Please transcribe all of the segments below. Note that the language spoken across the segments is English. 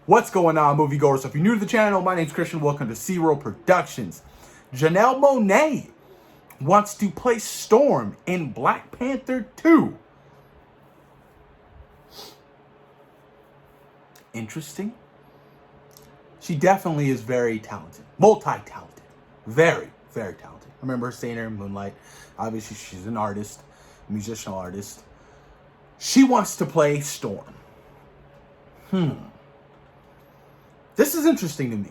What's going on, moviegoers? So if you're new to the channel, my name's Christian. Welcome to Zero Productions. Janelle Monae wants to play Storm in Black Panther 2. Interesting. She definitely is very talented. Multi-talented. Very, very talented. I remember her seeing her in Moonlight. Obviously, she's an artist, a musician artist. She wants to play Storm. This is interesting to me.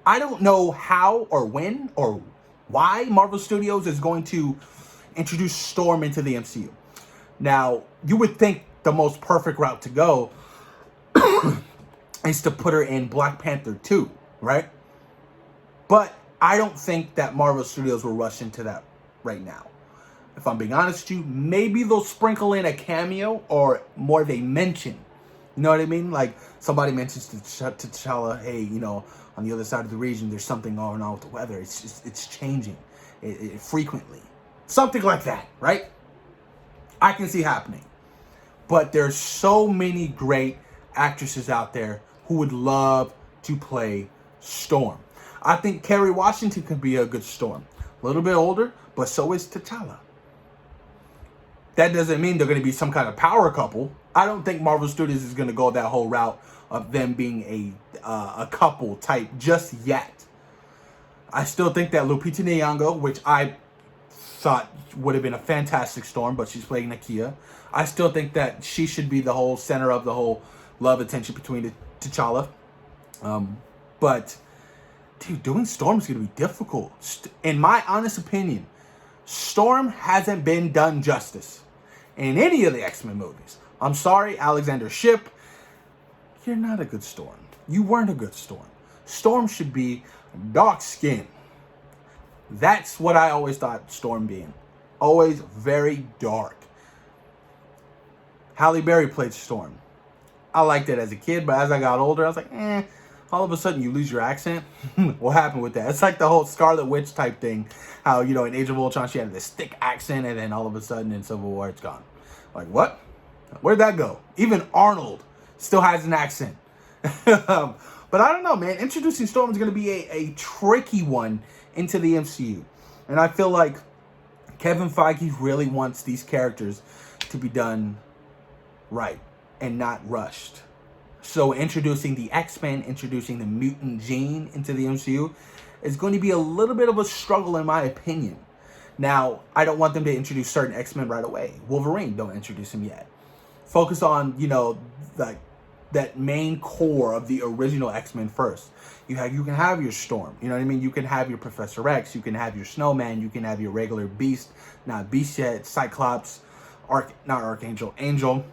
I don't know how or when or why Marvel Studios is going to introduce Storm into the MCU. Now, you would think the most perfect route to go is to put her in Black Panther 2, right? But I don't think that Marvel Studios will rush into that right now. If I'm being honest with you, maybe they'll sprinkle in a cameo or more of a mention. You know what I mean? Like somebody mentions to T'Challa, hey, you know, on the other side of the region, there's something going on with the weather. It's changing it frequently. Something like that, right? I can see happening. But there's so many great actresses out there who would love to play Storm. I think Kerry Washington could be a good Storm. A little bit older, but so is T'Challa. That doesn't mean they're going to be some kind of power couple. I don't think Marvel Studios is going to go that whole route of them being a couple type just yet. I still think that Lupita Nyong'o, which I thought would have been a fantastic Storm, but she's playing Nakia. I still think that she should be the whole center of the whole love attention between T'Challa. But, dude, doing Storm is going to be difficult. In my honest opinion, Storm hasn't been done justice in any of the X-Men movies. I'm sorry, Alexander Shipp. You're not a good Storm. You weren't a good Storm. Storm should be dark skin. That's what I always thought Storm being. Always very dark. Halle Berry played Storm. I liked it as a kid, but as I got older, I was like, all of a sudden you lose your accent. What happened with that? It's like the whole Scarlet Witch type thing. How, you know, in Age of Ultron, she had this thick accent, and then all of a sudden in Civil War, it's gone. Like, what? Where'd that go? Even Arnold still has an accent. But I don't know, man. Introducing Storm is going to be a tricky one into the MCU. And I feel like Kevin Feige really wants these characters to be done right and not rushed. So introducing the X-Men, introducing the mutant gene into the MCU is going to be a little bit of a struggle in my opinion. Now, I don't want them to introduce certain X-Men right away. Wolverine, don't introduce him yet. Focus on, you know, that main core of the original X-Men first. You can have your Storm, you know what I mean? You can have your Professor X, you can have your Snowman, you can have your regular Beast, not Beast yet, Cyclops, Angel,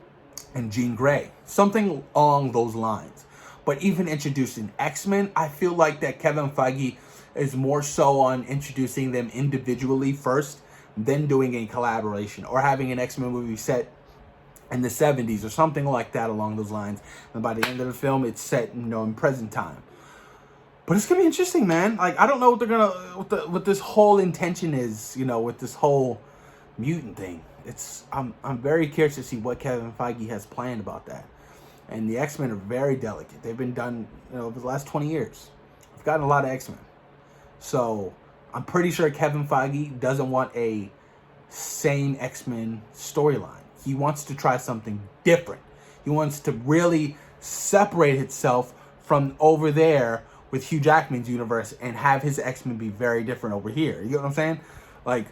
and Jean Grey. Something along those lines. But even introducing X-Men, I feel like that Kevin Feige is more so on introducing them individually first, then doing a collaboration, or having an X-Men movie set in the 70s or something like that along those lines. And by the end of the film, it's set, you know, in present time. But it's gonna be interesting, man. Like, I don't know what they're gonna, what this whole intention is, you know, with this whole mutant thing. I'm very curious to see what Kevin Feige has planned about that. And the X-Men are very delicate. They've been done, you know, over the last 20 years. We've gotten a lot of X-Men. So I'm pretty sure Kevin Feige doesn't want a same X-Men storyline. He wants to try something different. He wants to really separate itself from over there with Hugh Jackman's universe and have his X-Men be very different over here. You get what I'm saying? Like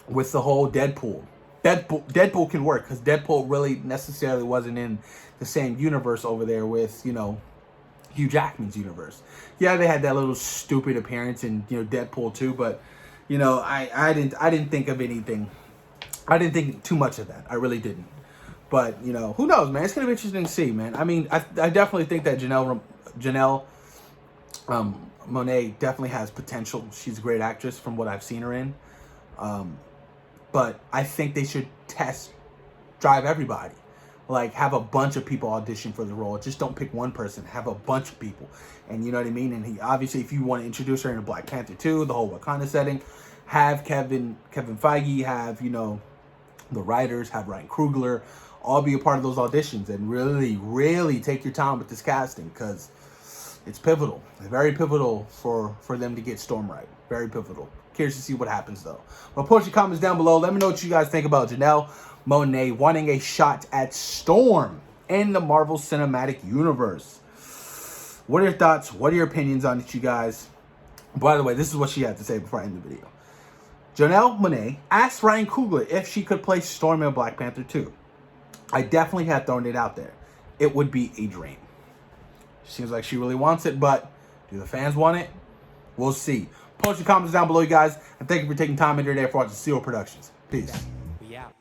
with the whole Deadpool. Deadpool can work because Deadpool really necessarily wasn't in the same universe over there with, you know, Hugh Jackman's universe. Yeah, they had that little stupid appearance in, you know, Deadpool 2, but, you know, I didn't think of anything. I didn't think too much of that. I really didn't. But, you know, who knows, man? It's going to be interesting to see, man. I mean, I definitely think that Janelle Monae definitely has potential. She's a great actress from what I've seen her in. But I think they should drive everybody. Like, have a bunch of people audition for the role. Just don't pick one person. Have a bunch of people. And you know what I mean? And he obviously, if you want to introduce her in Black Panther 2, the whole Wakanda setting, have Kevin Feige, have, you know, the writers, have Ryan Coogler, all be a part of those auditions and really take your time with this casting because it's pivotal. It's very pivotal for them to get Storm right. Very pivotal. Curious to see what happens though. But post your comments down below. Let me know what you guys think about Janelle Monae wanting a shot at Storm in the Marvel Cinematic Universe. What are your thoughts? What are your opinions on it, you guys? By the way, this is what she had to say before I end the video. Janelle Monae asked Ryan Coogler if she could play Storm in Black Panther 2. I definitely had thrown it out there. It would be a dream. Seems like she really wants it, but do the fans want it? We'll see. Post your comments down below, you guys. And thank you for taking time in your day for watching Seal Productions. Peace. We out.